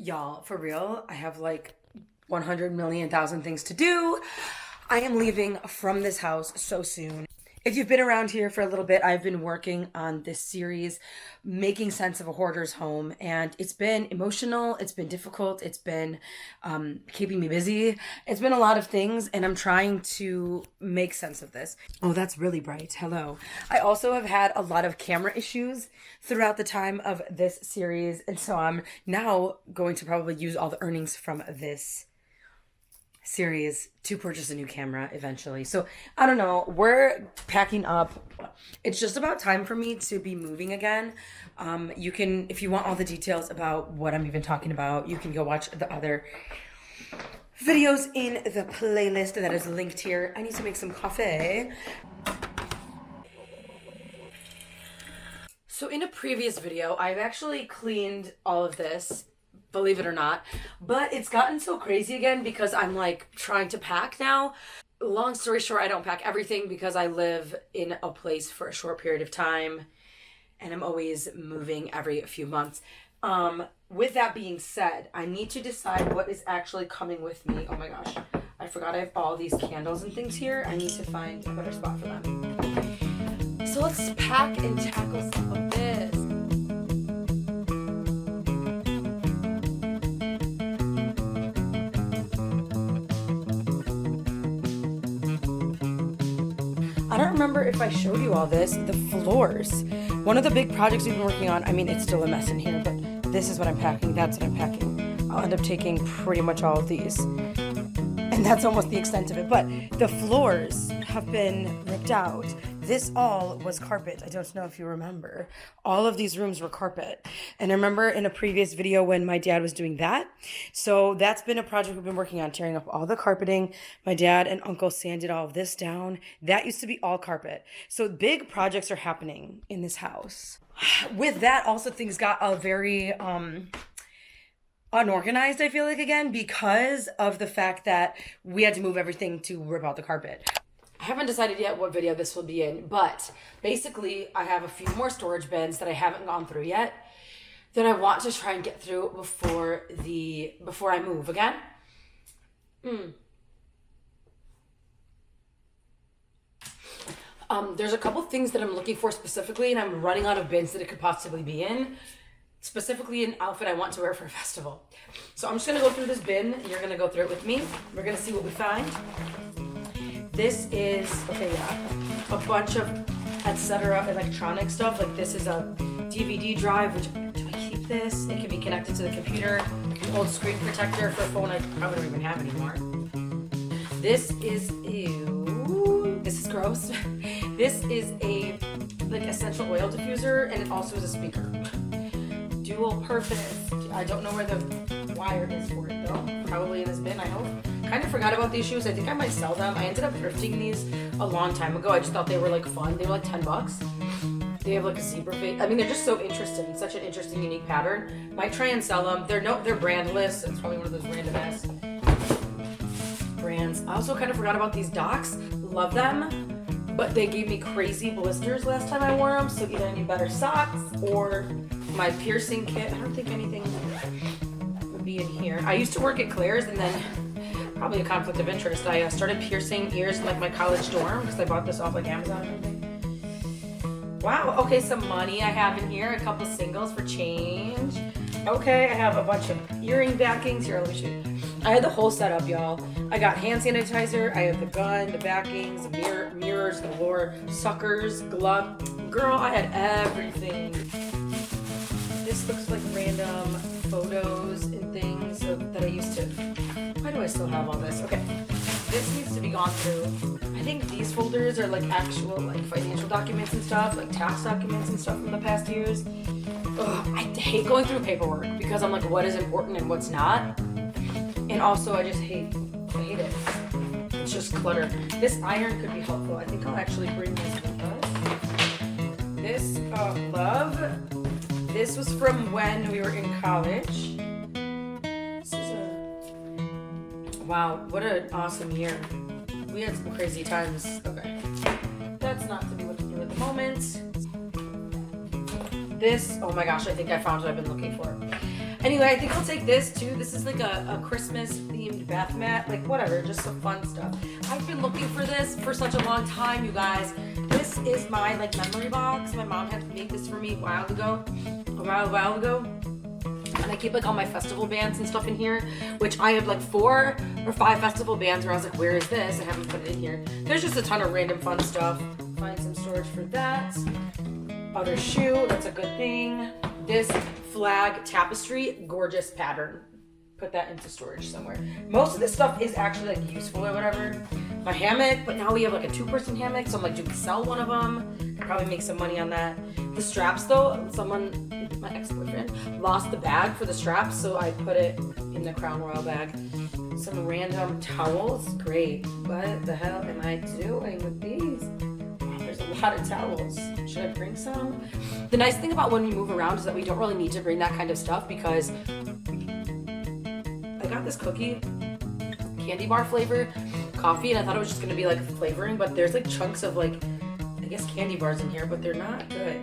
Y'all, for real, I have like 100 million thousand things to do. I am leaving from this house so soon. If you've been around here for a little bit, I've been working on this series, making sense of a hoarder's home, and it's been emotional, it's been difficult, it's been keeping me busy, it's been a lot of things, and I'm trying to make sense of this. Oh, that's really bright. Hello. I also have had a lot of camera issues throughout the time of this series, and so I'm now going to probably use all the earnings from this series to purchase a new camera eventually. So I don't know, we're packing up. It's just about time for me to be moving again. You can, if you want all the details about what I'm even talking about, you can go watch the other videos in the playlist that is linked here. I need to make some coffee. So in a previous video, I've actually cleaned all of this, believe it or not, but it's gotten so crazy again because I'm like trying to pack now. Long story short, I don't pack everything because I live in a place for a short period of time and I'm always moving every few months. With that being said, I need to decide what is actually coming with me. Oh my gosh, I forgot I have all these candles and things here. I need to find a better spot for them. So let's pack and tackle some of this. I don't remember if I showed you all this, the floors. One of the big projects we've been working on, I mean, it's still a mess in here, but this is what I'm packing, that's what I'm packing. I'll end up taking pretty much all of these. And that's almost the extent of it. But the floors have been ripped out. This all was carpet. I don't know if you remember. All of these rooms were carpet. And I remember in a previous video when my dad was doing that. So that's been a project we've been working on, tearing up all the carpeting. My dad and uncle sanded all of this down. That used to be all carpet. So big projects are happening in this house. With that, also things got a very unorganized, I feel like, again, because of the fact that we had to move everything to rip out the carpet. I haven't decided yet what video this will be in, but basically I have a few more storage bins that I haven't gone through yet that I want to try and get through before I move again. There's a couple things that I'm looking for specifically, and I'm running out of bins that it could possibly be in. Specifically an outfit I want to wear for a festival. So I'm just gonna go through this bin, and you're gonna go through it with me. We're gonna see what we find. This is, a bunch of etc. electronic stuff. Like this is a DVD drive, which, do I keep this? It can be connected to the computer. An old screen protector for a phone I probably don't even have anymore. This is, ew, this is gross. This is a, like, essential oil diffuser, and it also is a speaker. Dual purpose. I don't know where the wire is for it though. Probably in this bin, I hope. Kind of forgot about these shoes. I think I might sell them. I ended up thrifting these a long time ago. I just thought they were like fun. They were like $10. They have like a zebra face. I mean, they're just so interesting. Such an interesting, unique pattern. Might try and sell them. They're brandless. It's probably one of those random ass brands. I also kind of forgot about these docks. Love them, but they gave me crazy blisters last time I wore them. So either I need better socks or my piercing kit. I don't think anything would be in here. I used to work at Claire's, and then probably a conflict of interest. I started piercing ears in like my college dorm because I bought this off like Amazon or something. Wow. Okay, some money I have in here. A couple singles for change. Okay, I have a bunch of earring backings. Here, let me show you. I had the whole setup, y'all. I got hand sanitizer. I have the gun, the backings, mirrors galore, suckers, glove. Girl, I had everything. This looks like random photos and things that I used to. Why do I still have all this? Okay, this needs to be gone through. I think these folders are like actual like financial documents and stuff, like tax documents and stuff from the past years. Ugh, I hate going through paperwork because I'm like, what is important and what's not? And also I hate it. It's just clutter. This iron could be helpful. I think I'll actually bring this with us. This, love. This was from when we were in college. This is wow, what an awesome year. We had some crazy times. Okay. That's not to be looking through at the moment. This, oh my gosh, I think I found what I've been looking for. Anyway, I think I'll take this too. This is like a Christmas themed bath mat, like whatever, just some fun stuff. I've been looking for this for such a long time, you guys. This is my like memory box. My mom had made this for me a while ago. And I keep like all my festival bands and stuff in here, which I have like 4 or 5 festival bands where I was like, where is this? I haven't put it in here. There's just a ton of random fun stuff. Find some storage for that. Outer shoe, that's a good thing. This flag tapestry, gorgeous pattern. Put that into storage somewhere. Most of this stuff is actually like useful or whatever. My hammock, but now we have like a 2-person hammock, so I'm like, do we sell one of them? Probably make some money on that. The straps though, someone, my ex-boyfriend, lost the bag for the straps, so I put it in the Crown Royal bag. Some random towels, great. What the hell am I doing with these? There's a lot of towels. Should I bring some? The nice thing about when we move around is that we don't really need to bring that kind of stuff because I got this cookie, candy bar flavor, coffee, and I thought it was just gonna be like flavoring, but there's like chunks of like, I guess candy bars in here, but they're not good.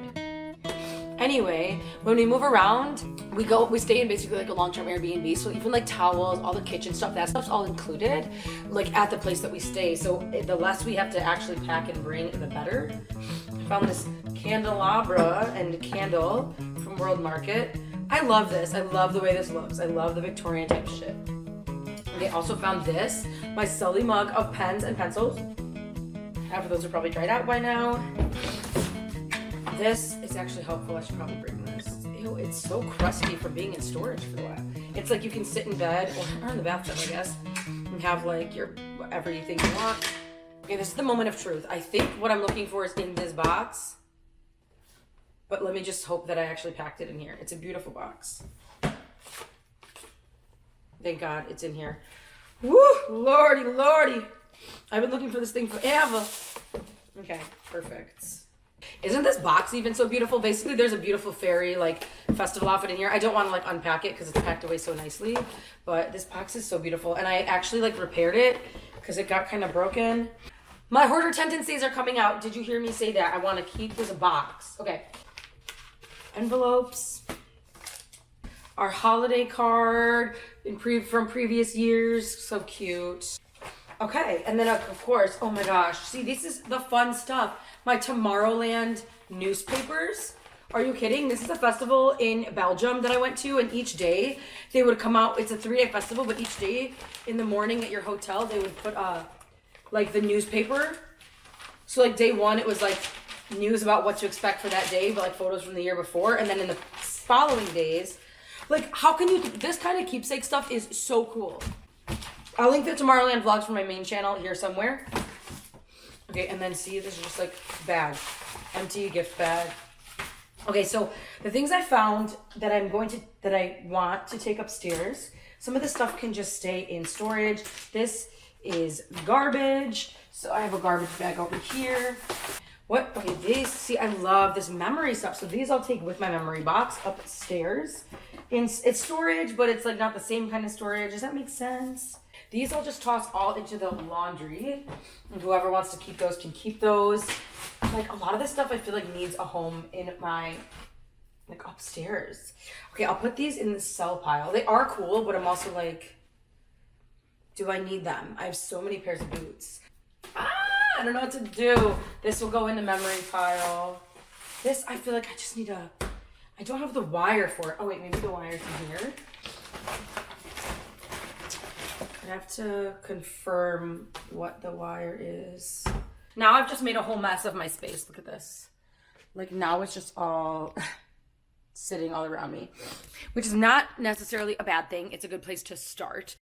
Anyway, when we move around, we stay in basically like a long-term Airbnb, so even like towels, all the kitchen stuff, that stuff's all included, like at the place that we stay. So the less we have to actually pack and bring, the better. I found this candelabra and candle from World Market. I love this. I love the way this looks. I love the Victorian type shit. Okay, also found this, my Sully mug of pens and pencils. Half of those are probably dried out by now. This is actually helpful. I should probably bring this. Ew, it's so crusty from being in storage for a while. It's like you can sit in bed or in the bathtub, I guess, and have like your whatever you think you want. Okay, this is the moment of truth. I think what I'm looking for is in this box, but let me just hope that I actually packed it in here. It's a beautiful box. Thank God it's in here. Woo, lordy, lordy. I've been looking for this thing forever. Okay, perfect. Isn't this box even so beautiful? Basically, there's a beautiful fairy like festival outfit in here. I don't want to like unpack it because it's packed away so nicely, but this box is so beautiful. And I actually like repaired it because it got kind of broken. My hoarder tendencies are coming out. Did you hear me say that? I want to keep this box. Okay. Envelopes. Our holiday card from previous years. So cute. Okay, and then of course, oh my gosh, see, this is the fun stuff. My Tomorrowland newspapers. Are you kidding? This is a festival in Belgium that I went to, and each day they would come out. It's a 3-day festival, but each day in the morning at your hotel, they would put like the newspaper. So like day 1, it was like news about what to expect for that day, but like photos from the year before, and then in the following days, like how can you? This kind of keepsake stuff is so cool. I'll link the Tomorrowland vlogs from my main channel here somewhere. Okay, and then see, this is just like bag, empty gift bag. Okay, so the things I found that I want to take upstairs, some of the stuff can just stay in storage. This is garbage, so I have a garbage bag over here. What? Okay, these, see, I love this memory stuff. So these I'll take with my memory box upstairs. It's storage, but it's like not the same kind of storage. Does that make sense? These I'll just toss all into the laundry, and whoever wants to keep those can keep those. Like a lot of this stuff I feel like needs a home in my, like upstairs. Okay, I'll put these in the sell pile. They are cool, but I'm also like, do I need them? I have so many pairs of boots. I don't know what to do. This will go in the memory pile. This, I feel like I just need I don't have the wire for it. Oh wait, maybe the wire's in here. I have to confirm what the wire is. Now I've just made a whole mess of my space. Look at this. Like now it's just all sitting all around me, which is not necessarily a bad thing. It's a good place to start.